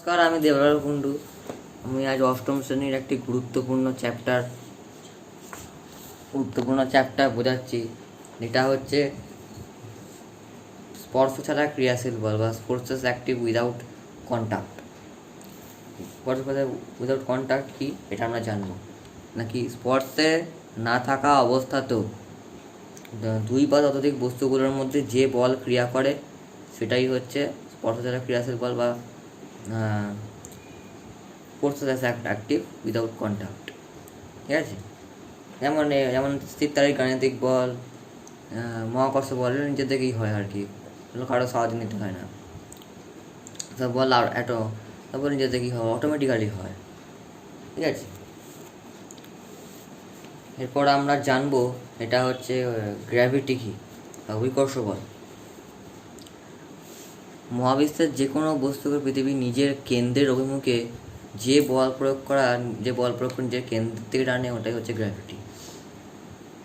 নমস্কার, আমি দেবলাল কুণ্ডু। আমি আজ অষ্টম শ্রেণীর একটি গুরুত্বপূর্ণ চ্যাপ্টার বোঝাচ্ছি, যেটা হচ্ছে স্পর্শ ছাড়া ক্রিয়াশীল বল বা স্পোর্টস অ্যাক্টিভ উইদাউট কন্ট্যাক্ট। স্পর্শ উইদাউট কন্ট্যাক্ট কি, এটা আমরা জানবো। নাকি স্পর্শে না থাকা অবস্থাতেও দুই বা ততোধিক বস্তুগুলোর মধ্যে যে বল ক্রিয়া করে সেটাই হচ্ছে স্পর্শ ছাড়া ক্রিয়াশীল বল বা ফোর্সেস অ্যাক্টিভ উইদাউট কন্ট্যাক্ট। ঠিক আছে, যেমন স্থির তারিখ গাণিতিক বল, মহাকর্ষ বল নিজে থেকেই হয় আর কি, কারো সাহায্য নিতে হয় না। সব বল সব নিজে থেকেই হয়, অটোমেটিক্যালি হয়। ঠিক আছে, এরপর আমরা জানবো এটা হচ্ছে গ্র্যাভিটি কি বা অভিকর্ষ বল। মহাবিশ্বের যে কোনো বস্তুকে পৃথিবী নিজের কেন্দ্রের অভিমুখে যে বল প্রয়োগ করে নিজের কেন্দ্র থেকে টানে, ওটাই হচ্ছে গ্র্যাভিটি।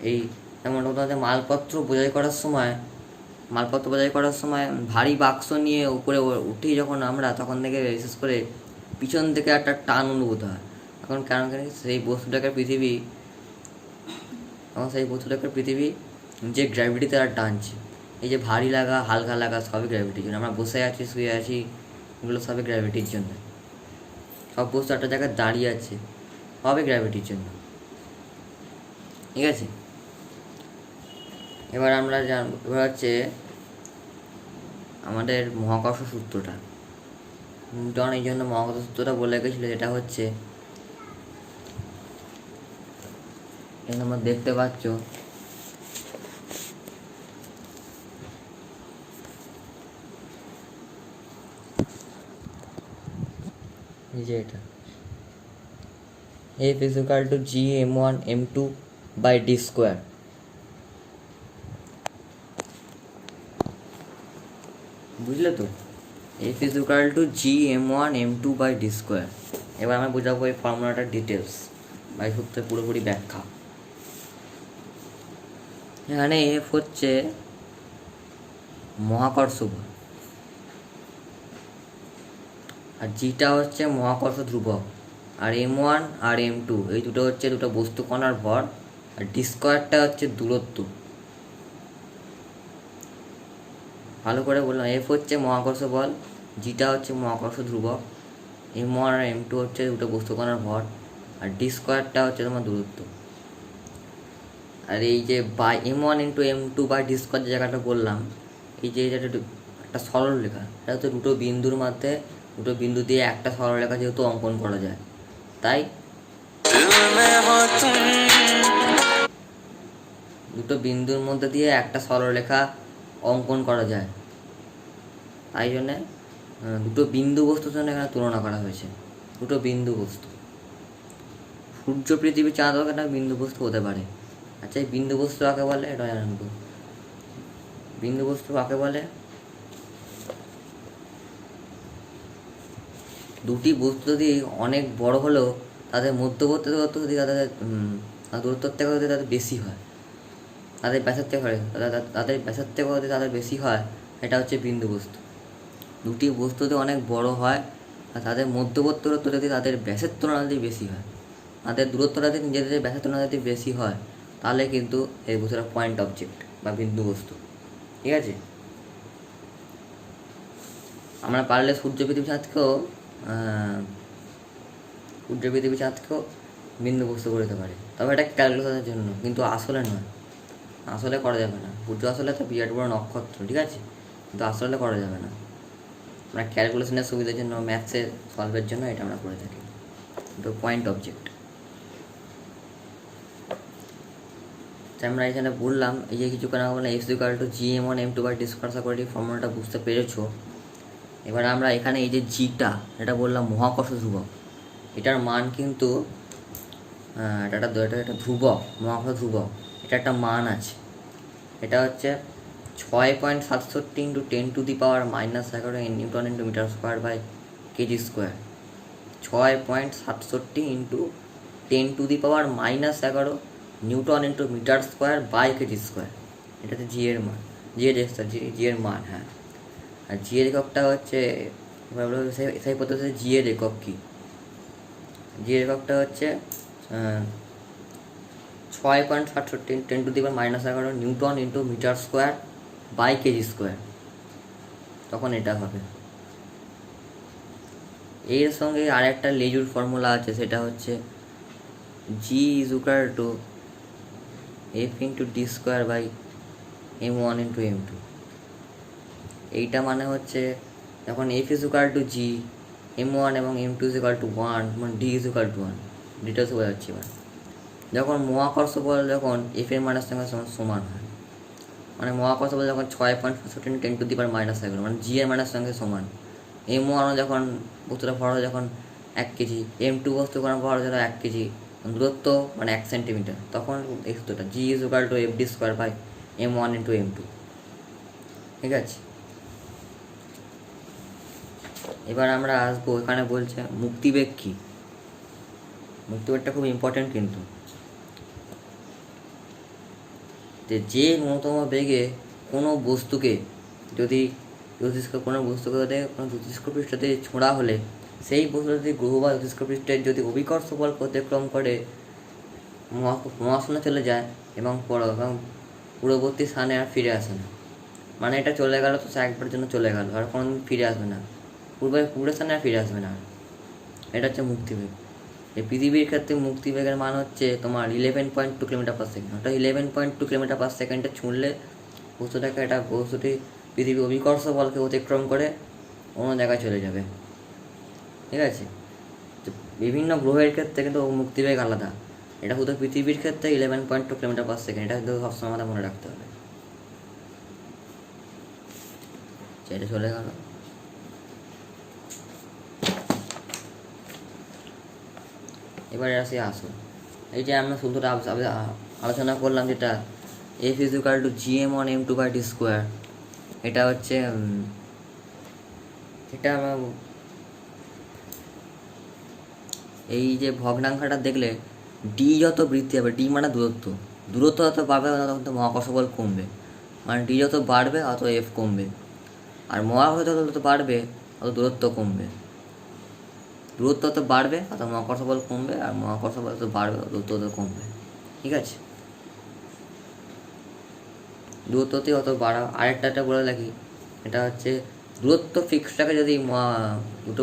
এই যেমন তোমাদের মালপত্র বোঝাই করার সময় ভারী বাক্স নিয়ে উপরে উঠেই যখন আমরা, তখন থেকে বিশেষ করে পিছন থেকে একটা টান অনুভূত হয়। কারণ সেই বস্তুটাকে পৃথিবী যে গ্র্যাভিটি তারা টানছে। এই যে ভারী লাগা, হালকা লাগা, সবই গ্র্যাভিটির জন্য। আমরা বসে আছি, শুয়ে আছি, এগুলো সবই গ্র্যাভিটির জন্য। সব বস্তু একটা জায়গায় দাঁড়িয়ে আছে, সবই গ্র্যাভিটির জন্য। ঠিক আছে, এবার হচ্ছে আমাদের মহাকর্ষ সূত্রটা। নিউটন এই জন্য মহাকর্ষ সূত্রটা বলে গেছিল, যেটা হচ্ছে তোমরা দেখতে পাচ্ছ, যে এটা F is equal to G m1 m2 by d square। বুঝলে তো, F is equal to G m1 m2 by d square। এবার আমরা বোঝাবো এই ফর্মুলাটার ডিটেলস বা এই সূত্রের পুরোপুরি ব্যাখ্যা। এখানে F হচ্ছে মহাকর্ষ বল, আর জিটা হচ্ছে মহাকর্ষ ধ্রুবক, আর m1 আর m2 এই দুটো হচ্ছে দুটো বস্তু কণার ভর, আর ডি স্কোয়ারটা হচ্ছে দূরত্ব। ভালো করে বললাম, এফ হচ্ছে মহাকর্ষ বল, জিটা হচ্ছে মহাকর্ষ ধ্রুবক, m1 আর m2 হচ্ছে দুটো বস্তু কণার ভর, আর ডি স্কোয়ারটা হচ্ছে তোমার দূরত্ব। আর এই যে by m1 into m2 by D square যে জায়গাটা বললাম, এই যে একটা সরলরেখা, এটা হচ্ছে দুটো বিন্দু দিয়ে একটা সরলরেখা যেহেতু অঙ্কন করা যায়, তাই দুটো বিন্দুর মধ্যে দিয়ে একটা সরলরেখা অঙ্কন করা যায়, তাই জন্যে দুটো বিন্দু বস্তুর জন্য এখানে তুলনা করা হয়েছে। দুটো বিন্দু বস্তু, সূর্য, পৃথিবী, চাঁদ একটা বিন্দু বস্তু হতে পারে। আচ্ছা, এই বিন্দু বস্তু কাকে বলে এটা জানবো। বিন্দু বস্তু কাকে বলে? দুটি বস্তু যদি অনেক বড় হলেও তাদের মধ্যবর্তী দূরত্ব যদি দূরত্বের থেকে যদি তাদের বেশি হয়, তাদের ব্যাসের থেকে যদি তাদের বেশি হয়, এটা হচ্ছে বিন্দু বস্তু। দুটি বস্তু যদি অনেক বড় হয় আর তাদের মধ্যবর্তী দূরত্ব যদি তাদের ব্যাসের তুলনায় বেশি হয়, তাদের দূরত্বটা যদি নিজেদের ব্যাসের তুলনায় যদি বেশি হয়, তাহলে কিন্তু এই বস্তুটা পয়েন্ট অবজেক্ট বা বিন্দু বস্তু। ঠিক আছে, আমরা পারলে সূর্য পৃথিবী চাঁদকেও বিন্দু বস্তু করে দিতে পারি, তবে এটা ক্যালকুলেশনের জন্য, কিন্তু আসলে নয়, আসলে করা যাবে না। সূর্য আসলে একটা বিরাট বড় নক্ষত্র, ঠিক আছে, কিন্তু আসলে করা যাবে না। আমরা ক্যালকুলেশনের সুবিধার জন্য, ম্যাথসের সলভের জন্য এটা আমরা করে থাকি, কিন্তু পয়েন্ট অবজেক্ট। আমরা এখানে বললাম, এই যে কিছুক্ষণ আগে বললাম F is equal to G m1 m2 by d square। আশা করি ফর্মুলাটা বুঝতে পেরেছো। এবার আমরা এখানে এই যে জিটা, এটা বললাম মহাকর্ষ ধ্রুবক, এটার মান কিন্তু এটা ধ্রুবক, মহাকর্ষ ধ্রুবক, এটা একটা মান আছে। এটা হচ্ছে 6.67 into 10⁻⁻11 newton into metre square by kg square. 6.67 into 10⁻⁻11 newton into metre square by kg square. এটাতে জি এর মান, হ্যাঁ। আর জি এর এককটা হচ্ছে এবার বলবো সেই পদ্ধতিতে জি এর একক কী। জি এর এককটা হচ্ছে 6.67 10⁻⁻11 newton into metre square by kg square, তখন এটা হবে। এর সঙ্গে আরেকটা লেজুর ফর্মুলা আছে, সেটা হচ্ছে G is equal to F into D square by m1 into m2। এইটা মানে হচ্ছে যখন F is equal to G, m1 এবং m2 ইজ ইকুয়াল টু 1, মানে D is equal to 1, details বোঝা যাচ্ছে। এবার যখন মহাকর্ষ বল যখন এফ এর মানের সঙ্গে সমান হয়, মানে মহাকর্ষ বল যখন 6.67 10⁻⁻11 মানে জি এর মানের সঙ্গে সমান, m1 যখন বস্তুটা ভর হয় যখন 1 কেজি, m2 বস্তু যখন ভর হয় 1 কেজি, দূরত্ব মানে 1 সেন্টিমিটার, তখন এই সূত্রটা G is equal to F D square by m1 into m2। ঠিক আছে, এবার আমরা আসবো, এখানে বলছে মুক্তিবেগ কী। মুক্তিবেগটা খুব ইম্পর্টেন্ট কিন্তু, যে ন্যূনতম বেগে কোনো বস্তুকে যদি কোনো বস্তুকে কোনো জ্যোতিষ্ক পৃষ্ঠতে ছোঁড়া হলে সেই বস্তু যদি গ্রহ বা জ্যোতিষ্ক পৃষ্ঠের যদি অভিকর্ষ বল অতিক্রম করে মহাশূন্যে চলে যায় এবং পূর্ববর্তী স্থানে আর ফিরে আসে না, মানে এটা চলে গেল তো একবারের জন্য চলে গেল, আর কোনো ফিরে আসবে না, পূর্বের স্থানে আর ফিরে আসবে না। এটা হচ্ছে মুক্তিবেগ। এই পৃথিবীর ক্ষেত্রে মুক্তিবেগের মান হচ্ছে তোমার 11.2 কিলোমিটার/সেকেন্ড। ওটা 11.2 কিলোমিটার/সেকেন্ডে ছুঁড়লে বস্তুটি পৃথিবীর অভিকর্ষ বলকে অতিক্রম করে অন্য জায়গায় চলে যাবে। ঠিক আছে, বিভিন্ন গ্রহের ক্ষেত্রে কিন্তু মুক্তিবেগ আলাদা। এটা শুধু পৃথিবীর ক্ষেত্রে 11.2 কিলোমিটার/সেকেন্ড, এটা কিন্তু সবসময় আমাদের মনে রাখতে হবে। এটা চলে গেল। এবারে আসুন, এই যে আমরা শুধুটা আলোচনা করলাম, যেটা F is equal to gm1 m2 by D square, এটা হচ্ছে এটা আমরা এই যে ভগ্নাংশটা দেখলে ডি যত বৃদ্ধি হবে, ডি মানে দূরত্ব যত বাড়বে তত মহাকর্ষ বল কমবে, মানে ডি যত বাড়বে অত এফ কমবে, আর মহাকর্ষ যত বাড়বে অত দূরত্ব কমবে, দূরত্ব তো বাড়বে অত মহাকর্ষ বল কমবে, আর মহাকর্ষ বল তো বাড়বে দূরত্ব তো কমবে। ঠিক আছে, দূরত্বতে অত বাড়া। আরেকটা বলে রাখি, এটা হচ্ছে দূরত্ব ফিক্সটাকে যদি দুটো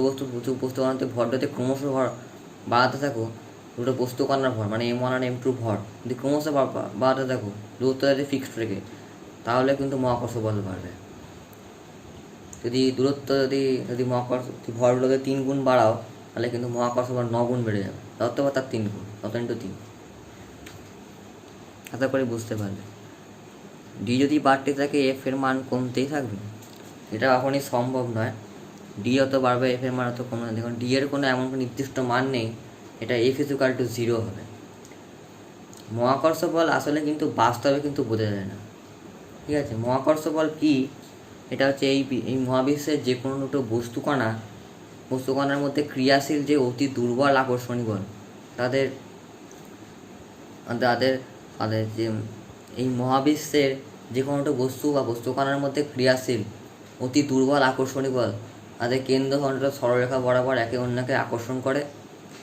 বস্তু বানাতে ভর যদি ক্রমশ ভর বাড়াতে থাকো, দুটো বস্তু কণার ভর মানে m1 আর m2 ভর যদি ক্রমশ বাড়াতে থাকো দূরত্ব যদি ফিক্সড রেখে, তাহলে কিন্তু মহাকর্ষ বল বাড়বে। যদি দূরত্ব যদি মহাকর্ষ ভরগুলোকে 3 গুণ বাড়াও, তাহলে কিন্তু মহাকর্ষ বল 9 গুণ বেড়ে যাবে, তত বা তার 3 গুণ, তত ইন্টু 3। আশা করি বুঝতে পারবে। ডি যদি বাড়তে থাকে এফ এর মান কমতেই থাকবে, এটা কখনই সম্ভব নয়। ডি অত বাড়বে এফ এর মান অত কমবে না। দেখুন ডি এর কোনো এমন কোনো নির্দিষ্ট মান নেই, এটা এফ ইজ ইকুয়াল টু 0 হবে। মহাকর্ষ বল আসলে কিন্তু বাস্তবে কিন্তু বোঝা যায় না। ঠিক আছে, মহাকর্ষ বল কী, এটা হচ্ছে এই মহাবিশ্বের যে কোনো দুটো বস্তুকণার মধ্যে ক্রিয়াশীল যে অতি দুর্বল আকর্ষণী বল, তাদের যে এই মহাবিশ্বের যে কোনো একটা বস্তু বা বস্তুকণার মধ্যে ক্রিয়াশীল অতি দুর্বল আকর্ষণী বল তাদের কেন্দ্রখণ্ড সরলরেখা বরাবর একে অন্যকে আকর্ষণ করে,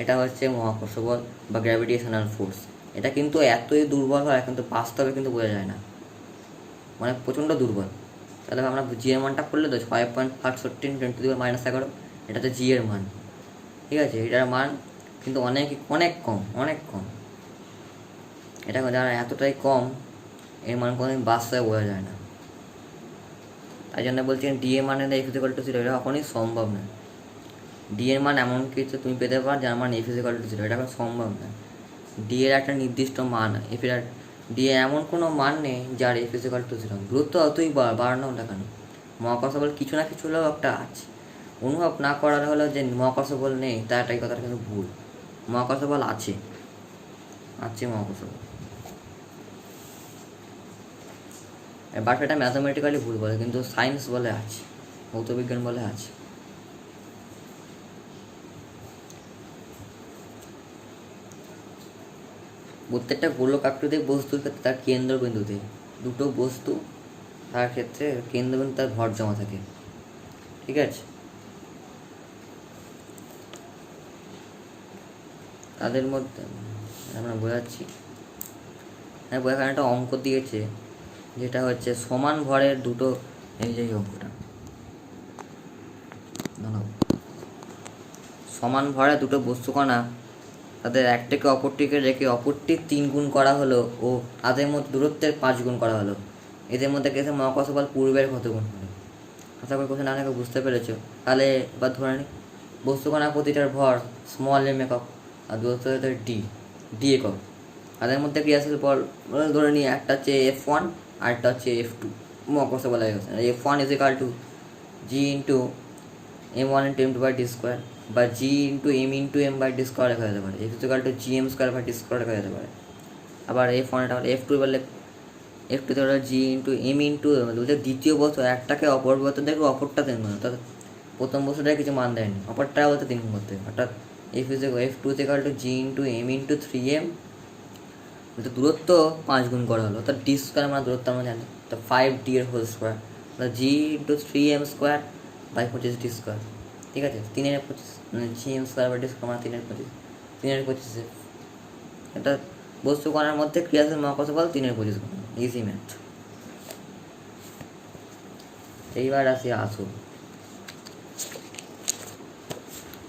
এটা হচ্ছে মহাকর্ষ বল বা গ্র্যাভিটেশনাল ফোর্স। এটা কিন্তু এতই দুর্বল হয় কিন্তু বাস্তবে কিন্তু বোঝা যায় না, মানে প্রচণ্ড দুর্বল। তাহলে আমরা জি এর মানটা করলে তো 6.67 10⁻⁻11, এটা তো জি এর মান। ঠিক আছে, এটার মান কিন্তু অনেক কম। এটা যারা এতটাই কম, এর মান কোনোদিন বাস্তবে বোঝা যায় না। তাই জন্য বলছি ডি এর মানে এফ ইজ ইকুয়াল টু 0, এটা কখনই সম্ভব নয়। ডি এর মান এমন কিছু তুমি পেতে পারো যার মান এফ ইজ ইকুয়াল টু 0, এটা এখন সম্ভব নয়। ডি এর একটা নির্দিষ্ট মান, এফ এর ডি এর এমন কোনো মান নেই যার এফ ইজ ইকুয়াল টু 0। দূরত্ব অতই বাড়ানো না কেন, মহাকর্ষ বল কিছু না কিছু হলেও একটা আছে। অনুভব না করার হলেও যে মহাকর্ষ বল নেই, তা এই কথাটা কিন্তু ভুল। মহাকর্ষ বল আছে মহাকর্ষ বল, বাট এটা ম্যাথামেটিক্যালি ভুল বলে, কিন্তু সায়েন্স বলে আছে, ভৌতবিজ্ঞান বলে আছে। প্রত্যেকটা গোলকাকৃতিক বস্তুর ক্ষেত্রে তার কেন্দ্রবিন্দুতে দুটো বস্তু, তার ক্ষেত্রে কেন্দ্রবিন্দু তার ভর জমা থাকে। ঠিক আছে, তাদের মধ্যে আমরা বোঝাচ্ছি, হ্যাঁ এখানে একটা অঙ্ক দিয়েছে যেটা হচ্ছে সমান ভরের দুটো, এই যে অঙ্কটা সমান ভরে দুটো বস্তুকণা তাদের একটাকে অপরটিকে রেখে অপরটির 3 গুণ করা হলো ও তাদের মধ্যে দূরত্বের 5 গুণ করা হলো, এদের মধ্যে গেছে মহাকর্ষ বল পূর্বের কত গুণ হলো। আশা করি কোশ্চেন অনেকে বুঝতে পেরেছো। তাহলে এবার ধরে নিই বস্তুকণা প্রতিটার ভর স্মল এম একক আর দূরত্ব ডি একক, তাদের মধ্যে ক্রিয়াশীল বল ধরে নিই একটা হচ্ছে F1 আর একটা হচ্ছে F2, মহাকর্ষ বল হয়ে গেছে। F1 is equal to G into m1 into m2 by D square বা G into m by D square লেখা যেতে পারে, F is equal to G M square by D square লেখা যেতে পারে। আবার F1 এটা হলে F2 বললে F2 তে হলো জি ইন্টু এম ইন্টু বলতে দ্বিতীয় বস্তু একটাকে অপর বলতে দেখবে অপরটা 3 গুণ, অর্থাৎ প্রথম বস্তুটাকে কিছু মান দেয়নি, অপরটা বলতে 3 গুণ করতে, অর্থাৎ F2 is equal to G into M into 3m বলতে দূরত্ব 5 গুণ করা হলো, অর্থাৎ ডি স্কোয়ার আমরা দূরত্ব আমরা জানি, তো 5d এর whole square, G into 3m square by 25 D square, ঠিক আছে 3 এর 25 মানে G M square by D square মানে 3 এর 25 এটা বস্তু কণার মধ্যে ক্রিয়াশীল মহাকর্ষ বল 3 এর 25 গুণ, ইজি ম্যাথ। এইবার আসি আসুন,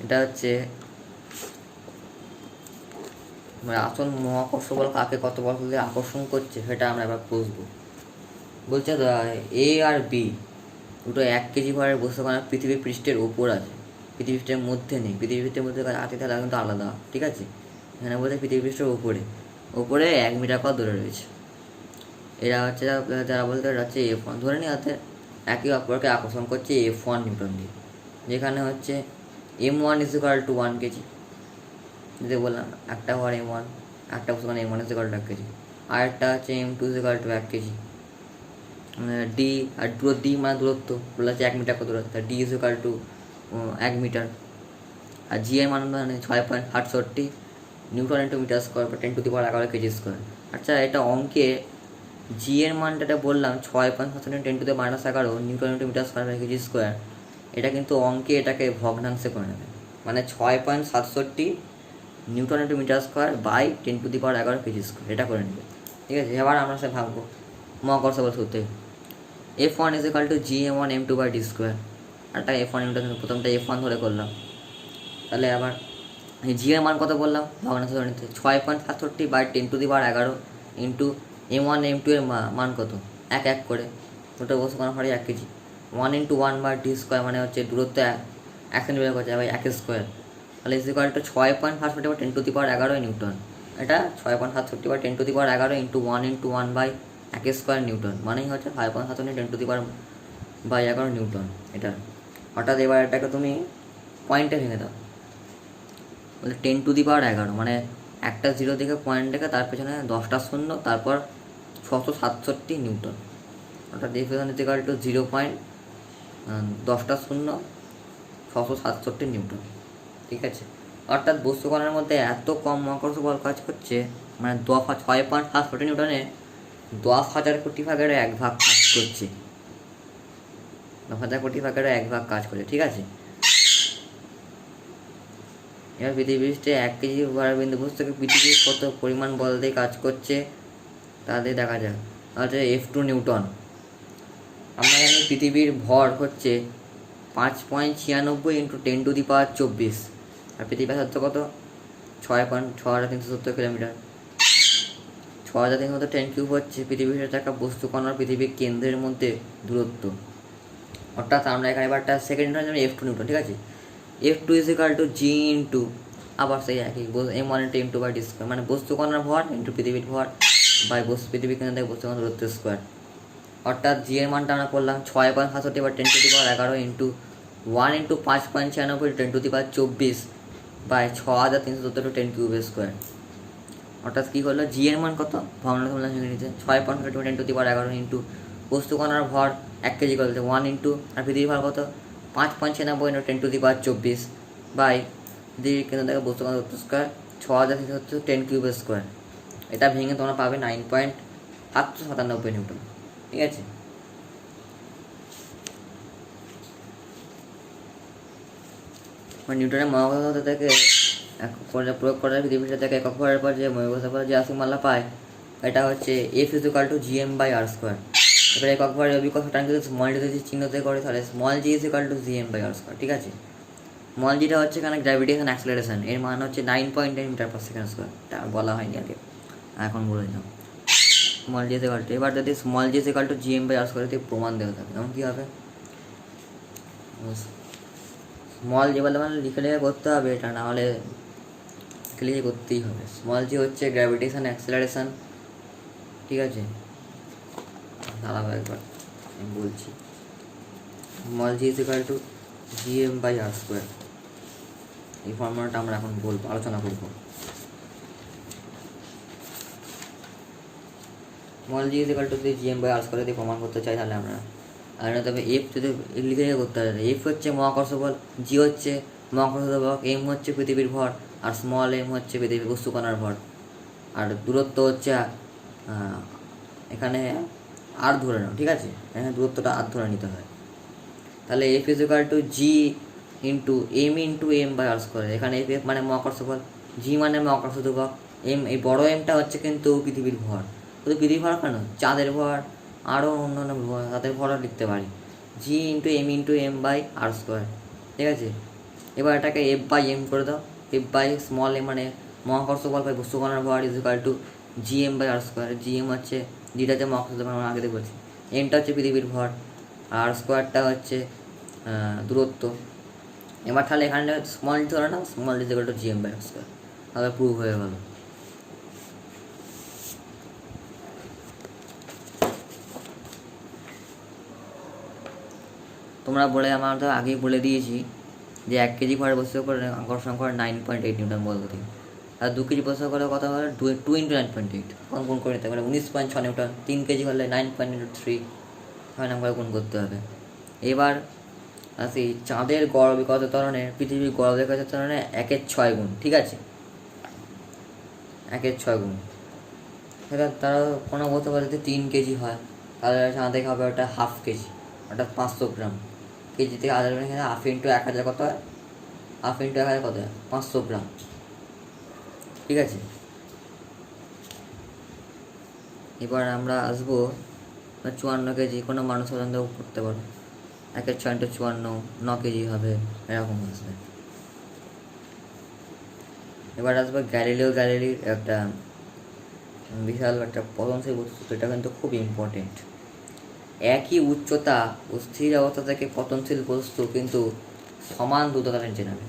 এটা হচ্ছে আসল মহাকর্ষ বল কাকে কত বল দিয়ে আকর্ষণ করছে সেটা আমরা এবার বুঝবো। বলছে এ আর বি দুটো 1 কেজি ভরের বস্তুকণা পৃথিবীর পৃষ্ঠের ওপর আছে, পৃথিবী পৃষ্ঠের মধ্যে নেই, পৃথিবী পৃষ্ঠের মধ্যে আছে তাহলে কিন্তু আলাদা, ঠিক আছে। এখানে বলতে পৃথিবী পৃষ্ঠের ওপরে 1 মিটার পর দূরে রয়েছে। এরা হচ্ছে যারা বলতে হচ্ছে F1, ধরে নিই হাতে একে অপরকে আকর্ষণ করছে F1 নিউটন দিয়ে, যেখানে হচ্ছে m1 is equal to 1 KG, যদি বললাম একটা ভর m1, একটা বস্তুকণা m1 is equal to 1 KG, আর একটা হচ্ছে m2 is equal to 1 KG, D আর ডি মানে দূরত্ব বলা হচ্ছে 1 মিটার কত দূরত্ব, D is equal to 1 metre, আর জি এর মান মানে 6.68 নিউটন ইন্টু মিটার স্কোয়ার বা 10⁻11 কেজি স্কোয়ার। আচ্ছা এটা অঙ্কে জি এর মানটা বললাম 6.67 10⁻11 newton into metre square by kg square, এটা কিন্তু অঙ্কে এটাকে ভগ্নাংশে করে নেবে, মানে 6.67 newton into metre square by 10⁻11 kg square, এটা করে নেবে, ঠিক আছে। এবার আমরা সে ভাববো মহাকর্ষ বল সূত্রে F1 is equal to G m1 m2 by D square, একটা F1 নিউটন, প্রথমটা F1 ধরে করলাম, তাহলে আবার জি এর মান কত বললাম ভগ্নাংশ ধরে নিতে 6.67 বাই 10⁻11 ইন্টু m1 m2 এর মান কত 1 করে, দুটো বস্তু কণা ভরে 1 kg, 1 into 1 by D square মানে হচ্ছে দূরত্ব 1 সেন্টিমিটার করছে বাই 1 স্কোয়ার, তাহলে is equal to 6.67 by 10⁻11 newton, এটা 6.67 by 10⁻11 into 1 into 1 by 1 square newton, মানেই হচ্ছে 5.67 10⁻11 নিউটন এটা। অর্থাৎ এবার এটাকে তুমি পয়েন্টে ভেঙে দাও, বলে 10⁻11 মানে একটা 0 দিকে পয়েন্ট রেখে তার পেছনে 10টা শূন্য, তারপর 667 নিউটন, অর্থাৎ ডিফিউশন ইজ ইকুয়াল টু 10টা শূন্য 667 নিউটন, ঠিক আছে। অর্থাৎ বস্তুকণার মধ্যে এত কম মহাকর্ষ বল কাজ করছে, মানে 6.67 নিউটনে 10,000 কোটি ভাগের 1 ভাগ কাজ করছে, 10,000 কোটি ভাগের 1 ভাগ কাজ করছে, ঠিক আছে। এবার পৃথিবী পৃষ্ঠে 1 কেজি ভারের বিন্দু বস্তুকে পৃথিবীর কত পরিমাণ বল দিয়ে কাজ করছে তাদের দেখা যাক। হচ্ছে F2 নিউটন, আমরা জানি পৃথিবীর ভর হচ্ছে 5.96 ইন্টু 10⁻24, আর পৃথিবীর ব্যাসার্ধ কত 6,370 কিলোমিটার, 6,370 10 কিউব হচ্ছে পৃথিবীর সাথে থাকা বস্তু কণার পৃথিবীর কেন্দ্রের মধ্যে দূরত্ব। অর্থাৎ আমরা এখানে এবারটা সেকেন্ড নিউটন F2 নিউটন, ঠিক আছে। F2 is equal to G into আবার সেই একই m1 into m2 by D square, মানে বস্তু কণার ভর ইন্টু পৃথিবীর ভর বাই পৃথিবীর কেন্দ্র থেকে বস্তু কণার দূরত্ব স্কোয়ার। অর্থাৎ জি এর মানটা আমরা করলাম 6.67 বা 10⁻11 ইন্টু 1 ইন্টু 5.96 10⁻24 বাই 6,370 10 কিউবের স্কোয়ার। অর্থাৎ কী হলো জি এর মান কত ভগ্নাংশ ভেঙে নিচ্ছে 6.67 10⁻11 ইন্টু বস্তু কণার ভর 1 কেজি করতে 1 ইন্টু আর পৃথিবীর ভর কত 5.96 ইন্টু 10⁻24 বাই পৃথিবীর কেন্দ্র থেকে বস্তু কণার দূরত্ব স্কোয়ার 6,370 10 কিউবের স্কোয়ার। এটা ভেঙে তোমরা পাবে 9.797 নিউটন, ঠিক আছে। নিউটনের মহাকর্ষ থেকে প্রয়োগ করার পৃথিবীর থেকে একক ভরের পর যে মৌলিক যে রাশিমালা পায় এটা হচ্ছে F equal to G M by R square. এবার একক ভরের অভিকর্ষ টান কিন্তু স্মল জি যদি চিহ্নতে করে তাহলে small G equal to G M by R square. ঠিক আছে, স্মল জিটা হচ্ছে এখানে গ্র্যাভিটেশন অ্যাক্সেলারেশন, এর মান হচ্ছে 9.9 মিটার পার সেকেন্ড স্কোয়ার। এটা বলা হয়নি আগে, এখন বলে দিলাম। স্মল জি ইকুয়াল টু, এবার যদি small G equal to G M by R square যদি প্রমাণ দেওয়া থাকে তখন কী হবে? স্মল জি বলে মানে লিখে লিখে করতে হবে, এটা না হলে লিখে করতেই হবে। স্মল জি হচ্ছে গ্র্যাভিটেশন অ্যাক্সেলারেশন। ঠিক আছে, দাঁড়াবো একবার আমি বলছি। Small G equal to G M by R square, এই ফর্মুলাটা আমরা এখন বলবো, আলোচনা করবো। স্মল জি ইকুয়াল টু যদি G M by R square যদি প্রমাণ করতে চাই তাহলে আমরা তবে এফ যদি লিখে করতে হবে। এফ হচ্ছে মহাকর্ষ বল, জি হচ্ছে মহাকর্ষ বল, এম হচ্ছে পৃথিবীর ভর, আর স্মল এম হচ্ছে পৃথিবীর বস্তুকণার ভর, আর দূরত্ব হচ্ছে এখানে আর ধরে নাও। ঠিক আছে, এখানে দূরত্বটা আর ধরে নিতে হয়। তাহলে F is equal to G into M by R square. এখানে এফ মানে মহাকর্ষ বল, জি মানে মহাকর্ষ ধ্রুবক, এম এই বড় এমটা হচ্ছে কিন্তু পৃথিবীর ভর। শুধু পৃথিবীর ভর কেন, চাঁদের ভর, আরও অন্যান্য ভর, তাদের ভরও লিখতে পারি। G into M by R square. ঠিক আছে, এবার এটাকে এফ বাই এম করে দাও। এফ বাই স্মল এম মানে মহাকর্ষ বল বাই বস্তুকণার ভর is equal to G M by R square. G M হচ্ছে যেটাতে মহাকর্ষ বল আমরা আগে বলছি, এমটা হচ্ছে পৃথিবীর ভর, আর স্কোয়ারটা হচ্ছে দূরত্ব। এবার তাহলে এখানে স্মল ধরে না, small is equal to G M by R square, তাহলে প্রুভ হয়ে গেল। তোমরা বলে আমার তো আগেই বলে দিয়েছি যে 1 কেজি ভরের বস্তুর উপর আকর্ষণ করে 9.8 নিউটন বল গতি, আর 2 কেজি বস্তু করে কথা বলে 2 ইন্টু 9.8 গুণ করে নিতে পারে 19.6 নিউটন। 3 কেজি হলে 9.3 নাম্বার গুণ করতে হবে। এবার আসি চাঁদের গড় অভিকর্ষ ত্বরণের পৃথিবীর গড় অভিকর্ষ ত্বরণের 1/6 গুণ। ঠিক আছে, 1/6 গুণ। সেটা তারা কোনো বলতে পারে যদি 3 কেজি হয় তাহলে চাঁদে হবে ওটা 1/2 কেজি, ওটা 500 গ্রাম। কেজি থেকে 1000 গ্রাম, এখানে 1/2 ইন্টু 1000 কত হয়? 1/2 ইন্টু 1000 কত হয়? 500 গ্রাম। ঠিক আছে, এবার আমরা আসবো 54 কেজি, কোনো মানুষ পর্যন্ত করতে পারো। 1/6 ইন্টু 54 9 কেজি হবে, এরকম আসবে। এবার আসবে গ্যালিলির একটা বিশাল একটা পতনশীল বস্তু, এটা কিন্তু খুব ইম্পর্টেন্ট। একই উচ্চতা ও স্থির অবস্থা থেকে পতনশীল বস্তু কিন্তু সমান দ্রুততা নিচে নামে।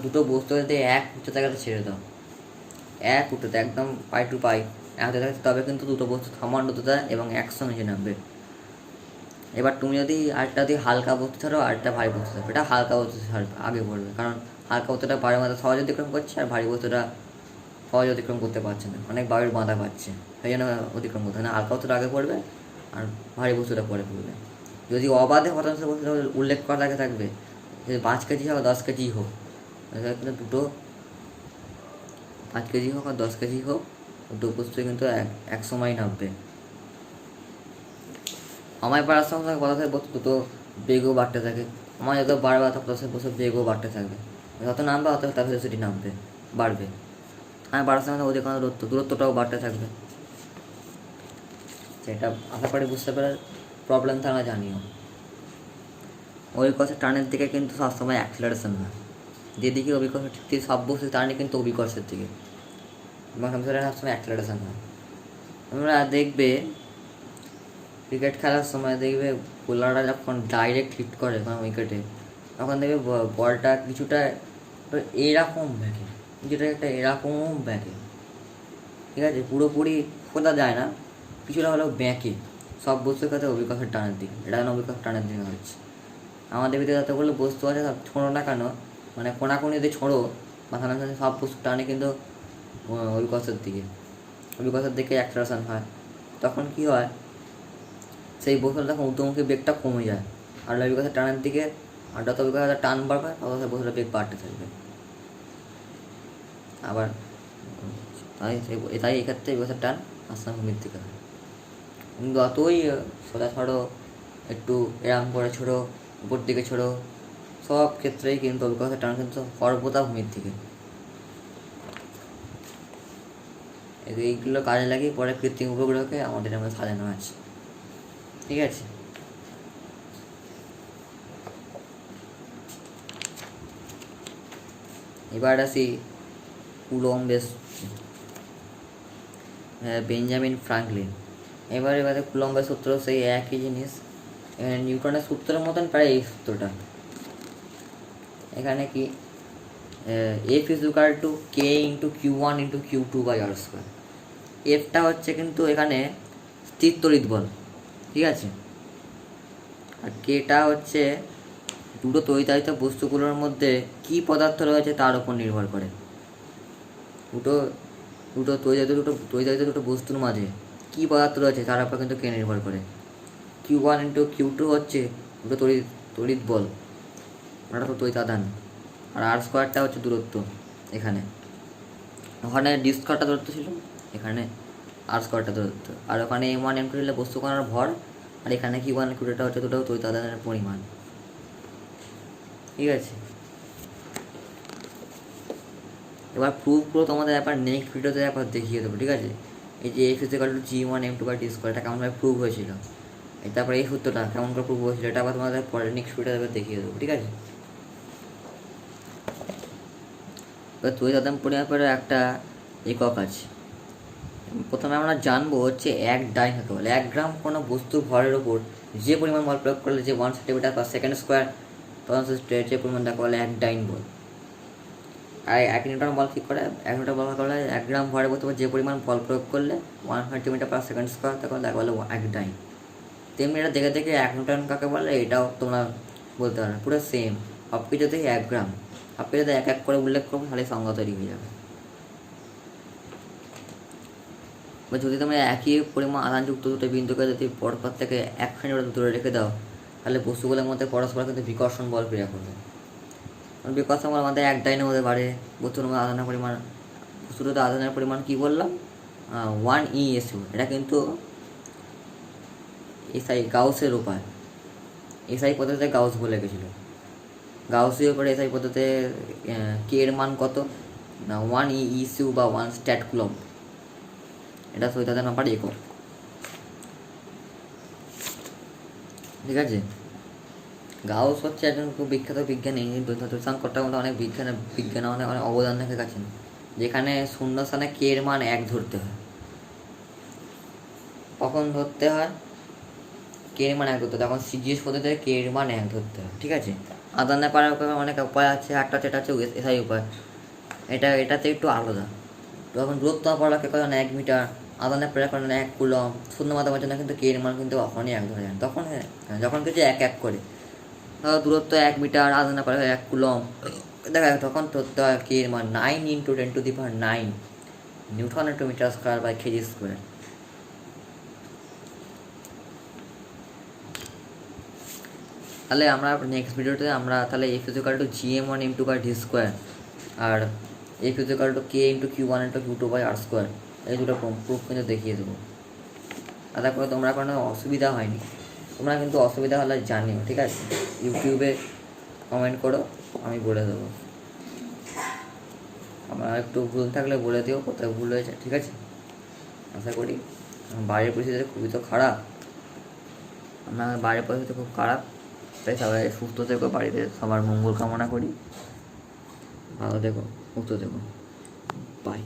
দুটো বস্তু যদি এক উচ্চতা গেলে ছেড়ে দাও, এক উচ্চতা একদম পাই টু পাই এক উচ্চতা, তবে কিন্তু দুটো বস্তু সমান দ্রুততা এবং একসঙ্গে নিচে নামবে। এবার তুমি যদি আরেকটা দিয়ে হালকা বস্তু ছাড়ো, আরেকটা ভারী বস্তু ছাড়ো, এটা হালকা বস্তু আগে পড়বে, কারণ হালকা বস্তুটা বাড়ির মাথা সহজে অতিক্রম করছে, আর ভারী বস্তুটা সহজে অতিক্রম করতে পারছে না, অনেক বাড়ির বাঁধা পাচ্ছে, সেই জন্য অতিক্রম করতে না। হালকা বস্তুটা আগে পড়বে আর ভারী বস্তুটা পরে পড়বে। যদি অবাধে পতনশীল বস্তু উল্লেখ করা থাকবে, যদি 5 কেজি হোক 10 কেজি হোক, কিন্তু দুটো 5 কেজি হোক আর 10 কেজি হোক, দুটো বস্তু কিন্তু এক সময় নামবে। আমায় বাড়ার সঙ্গে পদার্থের বস্তু দুটো বেগও বাড়তে থাকে, আমার যত বাড়বে তত পদার্থের বস্তু বেগও বাড়তে থাকবে, যত নামবে অত তার ভেলোসিটি নামবে বাড়বে। আমি বাড়ার সঙ্গে ওদের কোনো দূরত্বটাও বাড়তে থাকবে। সেটা আশা করি বুঝতে পারার প্রবলেম তারা জানিও। ওই কথা টানের দিকে কিন্তু সবসময় অ্যাক্সিলারেশন হয়, যেদিকে অভিকর্ষের ঠিক সব বস্তু টানে কিন্তু অভিকর্ষের দিকে, এবং সবসময় অ্যাক্সিলারেশন হয়। তোমরা দেখবে ক্রিকেট খেলার সময় দেখবে বোলাররা যখন ডাইরেক্ট হিট করে কোনো উইকেটে, তখন দেখবে বলটা কিছুটা এরকম ব্যাকে, যেটা একটা এরকম ব্যাকে। ঠিক আছে, পুরোপুরি খোলা যায় না, কিছুটা হলেও ব্যাকে। সব বস্তুর কাছে অভিকর্ষের টানের দিকে, এটা যেন অভিকর্ষের টানের দিকে হচ্ছে। আমাদের ভিতরে যতগুলো বস্তু আছে সব ছোঁড়ো না কেন, মানে কোনাকুনি যদি ছোঁড়ো মাথা মাথা সব বস্তু টানে কিন্তু অভিকর্ষের দিকে অ্যাক্সিলারেশন হয়। তখন কী হয়, সেই বস্তুটা তখন ঊর্ধ্বমুখী বেগটা কমে যায়, আর অভিকর্ষের টানের দিকে, আর যত অভিকর্ষের টান বাড়বে তত সেই বস্তুটা বেগ বাড়তে থাকবে। আবার তাই এক্ষেত্রে অভিকর্ষের টান আস্তে ভূমির দিকে হয়। যতই সোজা ছড়ো, একটু এরম করে ছোড়ো, উপর দিকে ছোড়ো, সব ক্ষেত্রেই কিন্তু অভিকর্ষের টান কিন্তু সর্বদা ভূমির দিকে। এইগুলো কাজে লাগিয়ে পরে কৃত্রিম উপগ্রহকে আমাদের আমরা সাজানো আছে। ঠিক আছে, এবার আসি কুলম্বের বেঞ্জামিন ফ্রাঙ্কলিন। এবারে কুলম্বের সূত্র সেই একই জিনিস, নিউটনের সূত্রের মতন প্রায় এই সূত্রটা। এখানে কি F is equal to K into Q1 into Q2 by R square. এফটা হচ্ছে কিন্তু এখানে স্থির তড়িৎ বল, ঠিক আছে, আর কেটা হচ্ছে দুটো তড়িতায়িত বস্তুগুলোর মধ্যে কী পদার্থ রয়েছে তার উপর নির্ভর করে। দুটো তড়িতায়িত দুটো বস্তুর মাঝে কী পদার্থ রয়েছে তার উপর কিন্তু কে নির্ভর করে। Q1 ইন্টু Q2 হচ্ছে দুটো তড়িৎ বল, ওটা তো তড়িৎ আধান, আর আর স্কোয়ারটা হচ্ছে দূরত্ব। এখানে ওখানে ডি স্কোয়ারটা দূরত্ব ছিল, এখানে আর স্কোয়ারটা দূরত্ব, আর ওখানে M1 M2 হলে বস্তুকণার ভর, আর এখানে Q1 Q2টা হচ্ছে দুটো তড়িৎ আধানের পরিমাণ। ঠিক আছে, এবার প্রুফগুলো তোমাদের একবার নেক্সট ভিডিওতে একবার দেখিয়ে দেবো। ঠিক আছে, এই যে F equal to G1 M2 by D square এটা কেমনভাবে প্রুভ হয়েছিল, তারপরে এই সূত্রটা কেমন করে প্রুভ হয়েছিল এটা আবার তোমাদের পরে নেক্সট ভিডিওতে দেখিয়ে দেবো। ঠিক আছে, এবার তড়িৎ আধান পরিমাপের একটা একক আছে। প্রথমে আমরা জানবো হচ্ছে 1 ডাইন হতে বলে 1 গ্রাম কোনো বস্তুর ভরের ওপর যে পরিমাণ বল প্রয়োগ করলে যে 1 সেন্টিমিটার পার সেকেন্ড স্কোয়ার তখন যে পরিমাণ দেখা বলে 1 ডাইন বল। আর 1 নিউটন বল কী করে, 1 নিউটন বল করলে 1 গ্রাম ভরের ওপর যে পরিমাণ বল প্রয়োগ করলে 1 সেন্টিমিটার পার সেকেন্ড স্কোয়ার তখন দেখা বলে 1 ডাইন। তেমনি এটা দেখে দেখে 1 নিউটন কাকে বলে এটাও তোমরা বলতে পারো, পুরো সেম, সব কিছুতেই 1 গ্রাম, সব কিছুতে এক এক করে উল্লেখ করবো, তাহলে সংজ্ঞা তৈরি হয়ে যাবে। বা যদি তোমরা একই পরিমাণ আধানযুক্ত দুটো বিন্দুকে যদি পরস্পর থেকে 1 সেন্টিমিটার দূরে রেখে দাও, তাহলে বস্তুগুলোর মধ্যে পরস্পর কিন্তু বিকর্ষণ বল ক্রিয়া করবে। কারণ বিকর্ষণ বল আমাদের 1 ডাইনের মধ্যে বাড়ে। বস্তুর মধ্যে আধানের পরিমাণ কী বললাম, 1 ESU। এটা কিন্তু এসআই গাউসের উপায়, এসআই পদ্ধতিতে গাউস বলে গেছিলো। গাউসের উপরে এসআই পদ্ধতিতে কে এর মান কত না 1 ESU বা 1 স্ট্যাট কুলম্ব, এটা তড়িৎ আধান মাপার একক। ঠিক আছে, গাউস হচ্ছে একজন খুব বিখ্যাত বিজ্ঞানী, সংকটটার মধ্যে অনেক বিজ্ঞান অনেক অবদান রেখে গেছেন, যেখানে শূন্য স্থানে কে এর মান 1 ধরতে হয়। কখন ধরতে হয় কে এর মান 1 ধরতে হয়, তখন সিজিএস পদ্ধতিতে কে এর মান 1 ধরতে হয়। ঠিক আছে, আধান না পারার অনেক উপায় আছে, একটা যেটা হচ্ছে এসআই উপায়, এটাতে একটু আলাদা। তখন দূরত্ব পড়াকে করেন 1 মিটার, আধানের প্রেরণা করেন 1 কুলম, শূন্য মাধ্যমের জন্য কিন্তু কে এর মান কিন্তু কখনই 1 ধরে যান। তখন যখন কিছু 1 করে, দূরত্ব 1 মিটার, আধানের পরে 1 কুলম, দেখা যায় তখন ধরতে হয় কে এর মান 9 × 10⁹ newton × metre square by kg square. তাহলে আমরা নেক্সট ভিডিওতে আমরা তাহলে F equal to GM1 M2 by D square আর F equal to K × Q1 × Q2 by R square, এই দুটো প্রুফ কিন্তু দেখিয়ে দেবো। তাতে করে তোমরা কোনো অসুবিধা হয়নি, তোমরা কিন্তু অসুবিধা হলে জানিও। ঠিক আছে, ইউটিউবে কমেন্ট করো, আমি বলে দেবো। আমার একটু ভুল থাকলে বলে দিও কোথায় ভুল হয়েছে। ঠিক আছে, আশা করি বাইরের পরিস্থিতি খুবই তো খারাপ, আমার বাইরের পরিস্থিতি খুব খারাপ, তাই সবাই সুস্থ থেকো, বাড়িতে সবার মঙ্গল কামনা করি, ভালো থেকো, সুস্থ থেকো, বাই।